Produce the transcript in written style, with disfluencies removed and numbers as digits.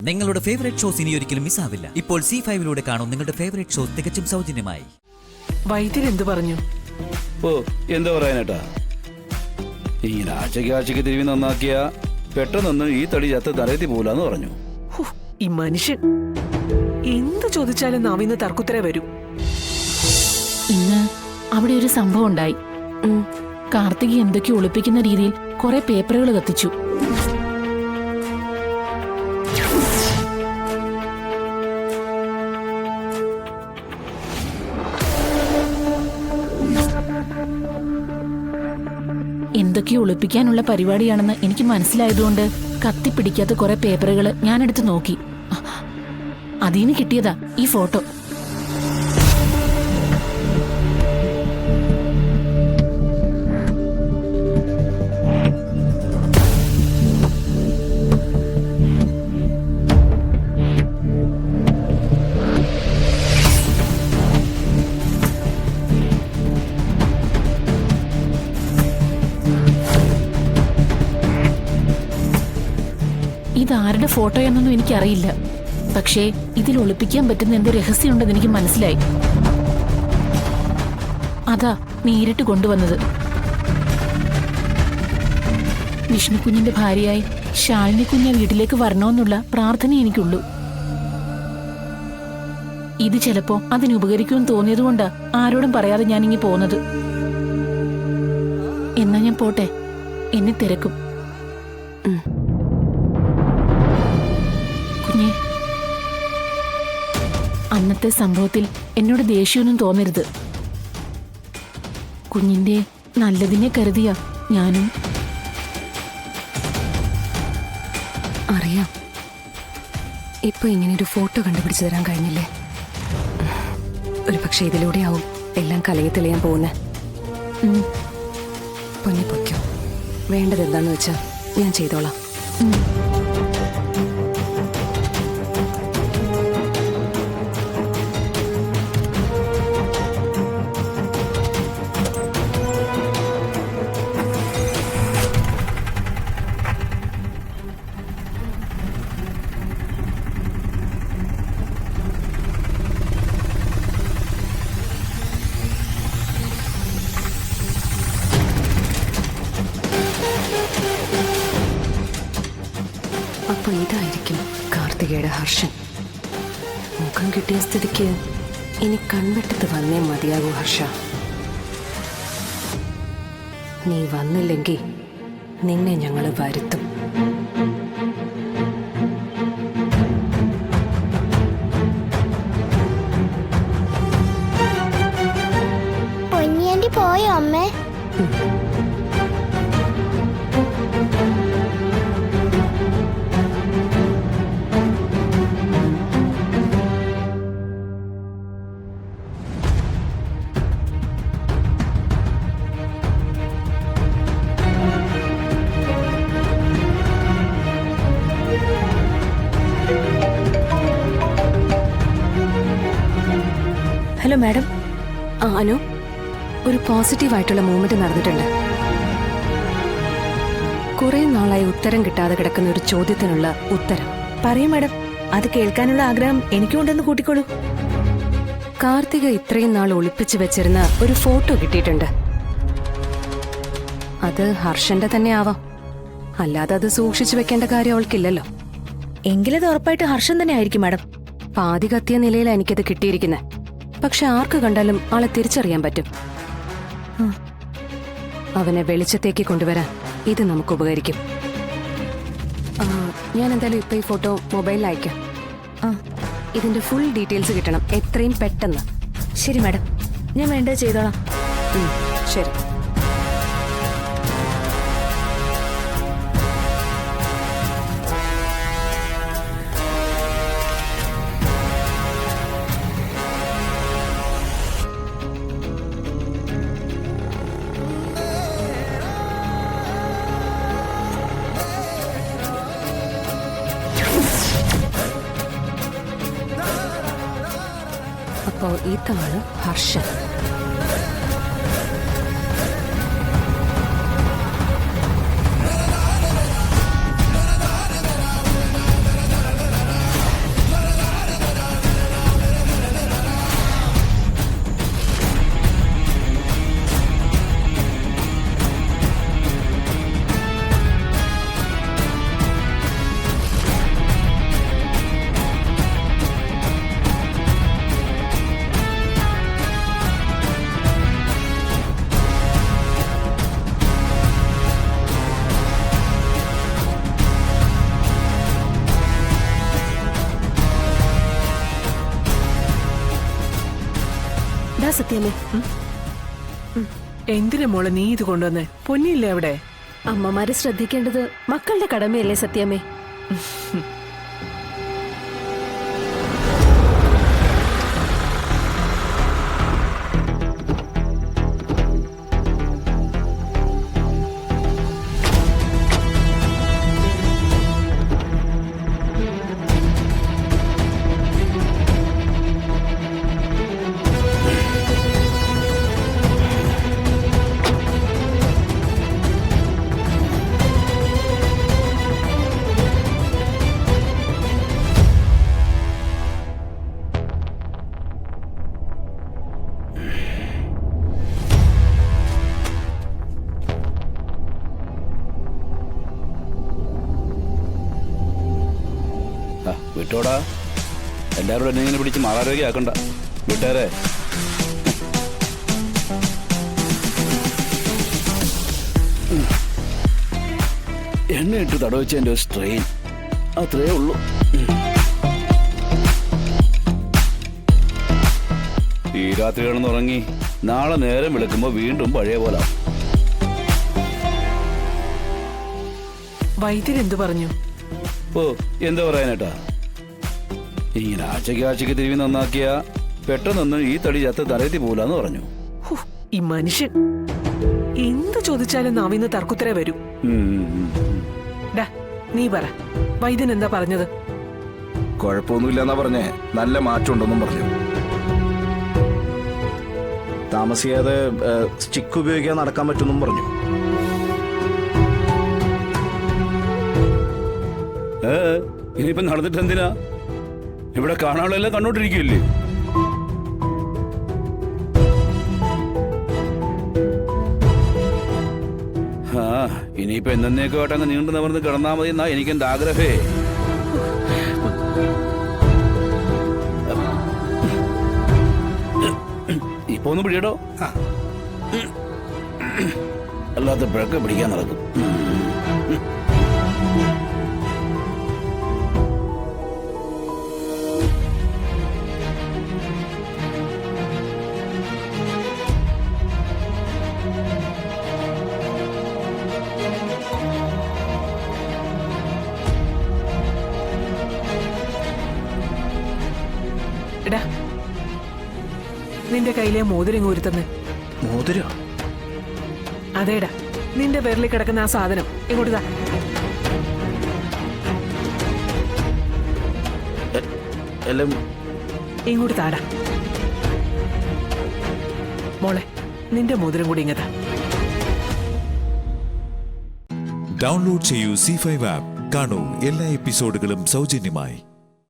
നിങ്ങളുടെ favourite shows ഇനി ഒരിക്കലും മിസ്സാവില്ല. ഇപ്പോൾ C5 കാണും നിങ്ങളുടെ ഫേവറേറ്റ് ഷോസ് തികച്ചും സൗജന്യമായി. വൈദ്യൻ എന്ത് പറഞ്ഞു? ഓ എന്താ പറയാനേട്ടാ, ഇങ്ങനെ ആഴ്ചക്ക് തിരിവി നന്നാക്കിയ പെട്ടെന്നൊന്നും ഈ തടി ചത്ത് തലയെത്തി പോലാന്ന് പറഞ്ഞു. ഈ മനുഷ്യൻ എന്ത് ചോദിച്ചാലും നാവിന്ന് തർക്കുത്തരേ വരൂ. ഇന്ന് അവിടെ ഒരു സംഭവം ഉണ്ടായി. കാർത്തിക് എന്തൊക്കെ ഒളിപ്പിക്കുന്ന രീതിയിൽ കുറെ പേപ്പറുകൾ കത്തിച്ചു. എന്തൊക്കെ ഒളിപ്പിക്കാനുള്ള പരിപാടിയാണെന്ന് എനിക്ക് മനസ്സിലായതുകൊണ്ട് കത്തിപ്പിടിക്കാത്ത കുറെ പേപ്പറുകൾ ഞാനെടുത്ത് നോക്കി. അതിന് കിട്ടിയതാ ഈ ഫോട്ടോ. ഇതാരുടെ ഫോട്ടോയാണെന്നൊന്നും എനിക്കറിയില്ല. പക്ഷേ ഇതിൽ ഒളിപ്പിക്കാൻ പറ്റുന്ന എന്തോ രഹസ്യമുണ്ടെന്ന് എനിക്ക് മനസ്സിലായി. അതാ നേരിട്ട് കൊണ്ടുവന്നത്. വിഷ്ണുകുഞ്ഞിന്റെ ഭാര്യയായി ശാലിനി കുഞ്ഞ വീട്ടിലേക്ക് വരണമെന്നുള്ള പ്രാർത്ഥന എനിക്കുള്ളൂ. ഇത് ചിലപ്പോ അതിനുപകരിക്കുമെന്ന് തോന്നിയതുകൊണ്ടാ ആരോടും പറയാതെ ഞാനിങ്ങി പോന്നത്. എന്നാ ഞാൻ പോട്ടെ, എന്നെ തിരക്കും. കുഞ്ഞെ, അന്നത്തെ സംഭവത്തിൽ എന്നോട് ദേഷ്യമൊന്നും തോന്നരുത്. കുഞ്ഞിന്റെ നല്ലതിനെ കരുതിയാ ഞാനും. അറിയാം, ഇപ്പൊ ഇങ്ങനെയൊരു ഫോട്ടോ കണ്ടുപിടിച്ചു തരാൻ കഴിഞ്ഞില്ലേ? ഒരു പക്ഷെ ഇതിലൂടെയാവും എല്ലാം കലയെ തെളിയാൻ പോകുന്നേ. പൊന്നി പൊയ്ക്കോ, വേണ്ടത് എന്താന്ന് വെച്ചാ ഞാൻ ചെയ്തോളാം. അപ്പൊ ഇതായിരിക്കും കാർത്തികയുടെ ഹർഷൻ. മുഖം കിട്ടിയ സ്ഥിതിക്ക് ഇനി കൺവെട്ടത്ത് വന്നേ മതിയാകൂ ഹർഷ. നീ വന്നില്ലെങ്കിൽ നിന്നെ ഞങ്ങൾ വരുത്തും. പൊന്നിയാണ്ടി പോയോ അമ്മേ? Hello madam. അനു, ഒരു പോസിറ്റീവായിട്ടുള്ള മൂവ്മെന്റ് നടന്നിട്ടുണ്ട്. കുറെ നാളായി ഉത്തരം കിട്ടാതെ കിടക്കുന്ന ഒരു ചോദ്യത്തിനുള്ള ഉത്തരം. പറയൂ മാഡം, അത് കേൾക്കാനുള്ള ആഗ്രഹം എനിക്കുണ്ടെന്ന് കൂട്ടിക്കോളൂ. കാർത്തിക ഇത്രയും നാൾ ഒളിപ്പിച്ചു വെച്ചിരുന്ന ഒരു ഫോട്ടോ കിട്ടിയിട്ടുണ്ട്. അത് ഹർഷന്റെ തന്നെ ആവാം, അല്ലാതെ അത് സൂക്ഷിച്ചു വെക്കേണ്ട കാര്യം അവൾക്കില്ലല്ലോ. എങ്കിലത് ഉറപ്പായിട്ട് ഹർഷൻ തന്നെ ആയിരിക്കും മാഡം. പാതി കത്തിയ നിലയിലാണ് എനിക്കത് കിട്ടിയിരിക്കുന്നത്. പക്ഷെ ആർക്ക് കണ്ടാലും ആളെ തിരിച്ചറിയാൻ പറ്റും. അവനെ വെളിച്ചത്തേക്ക് കൊണ്ടുവരാൻ ഇത് നമുക്ക് ഉപകരിക്കും. ഞാൻ എന്തായാലും ഇപ്പൊ ഈ ഫോട്ടോ മൊബൈലിൽ അയക്കാം. ഇതിന്റെ ഫുൾ ഡീറ്റെയിൽസ് കിട്ടണം, എത്രയും പെട്ടെന്ന്. ശരി മാഡം, ഞാൻ വേണ്ടത് ചെയ്തോളാം. ശരി. അപ്പോൾ ഇതാണ് ഹർഷൻ. ഇതാ സത്യമേ. എന്തിനാ മോളെ നീ ഇത് കൊണ്ടുവന്നേ? പൊന്നിയില്ലേ അവിടെ? അമ്മമാരെ ശ്രദ്ധിക്കേണ്ടത് മക്കളുടെ കടമയല്ലേ സത്യമേ? വിട്ടോടാ, എല്ലാവരും എന്നെ ഇങ്ങനെ പിടിച്ച് മാറാരോഗ്യമാക്കണ്ട. വിട്ടേരെ. എണ്ണ ഇട്ട് തടവച്ചതിൻ്റെ ഒരു സ്ട്രെയിൻ, അത്രേ ഉള്ളൂ. ഈ രാത്രി കിടന്നുറങ്ങി നാളെ നേരം വിളിക്കുമ്പോ വീണ്ടും പഴയ പോലെ. വൈദ്യൻ എന്തു പറഞ്ഞു? ഓ, എന്താ പറയാനേട്ടാ, ഇങ്ങനെ ആഴ്ചയ്ക്ക് തിരിവി നന്നാക്കിയ പെട്ടെന്നൊന്നും ഈ തടി ചത്ത് തലയെത്തി പോലാന്ന് പറഞ്ഞു. ഹോ, ഈ മനുഷ്യൻ എന്ത് ചോദിച്ചാലും നാവിന്ന് തർക്കുത്തരേ വരൂ. ഡാ, നീ പറ, വൈദ്യൻ എന്താ പറഞ്ഞത്? കുഴപ്പമൊന്നുമില്ലെന്നാ പറഞ്ഞേ, നല്ല മാറ്റമുണ്ടെന്നും പറഞ്ഞു. താമസിയാതെ സ്റ്റിക്ക് ഉപയോഗിക്കാൻ നടക്കാൻ പറ്റുമെന്നും പറഞ്ഞു. ഇനിയിപ്പം നടന്നിട്ട് എന്തിനാ? ഇവിടെ കാണാനുള്ളതെല്ലാം കണ്ടോണ്ടിരിക്കില്ലേ? ആ, ഇനിയിപ്പോ എന്നേക്കുമായിട്ട് അങ്ങ് നീണ്ടു നിവർന്ന് കിടന്നാ മതി എന്നാ എനിക്കെന്റെ ആഗ്രഹേ. ഇപ്പൊ ഒന്ന് പിടിയടോ, അല്ലാത്ത പിഴക്ക് പിടിക്കാൻ നടക്കും. എടാ, നിന്റെ കയ്യിലെ മോതിരം ഊരുത്തന്ന്. മോതിര? അതേടാ, നിന്റെ വിരലിൽ കിടക്കുന്ന ആ സാധനം ഇങ്ങോട്ട് താ. എല്ലാം ഇങ്ങോട്ട് താടാ. മോളെ, നിന്റെ മോതിരം കൂടി ഇങ്ങത്താ. ഡൗൺലോഡ് ചെയ്യൂ C5 ആപ്പ്. കാണൂ എല്ലാ എപ്പിസോഡുകളും സൗജന്യമായി.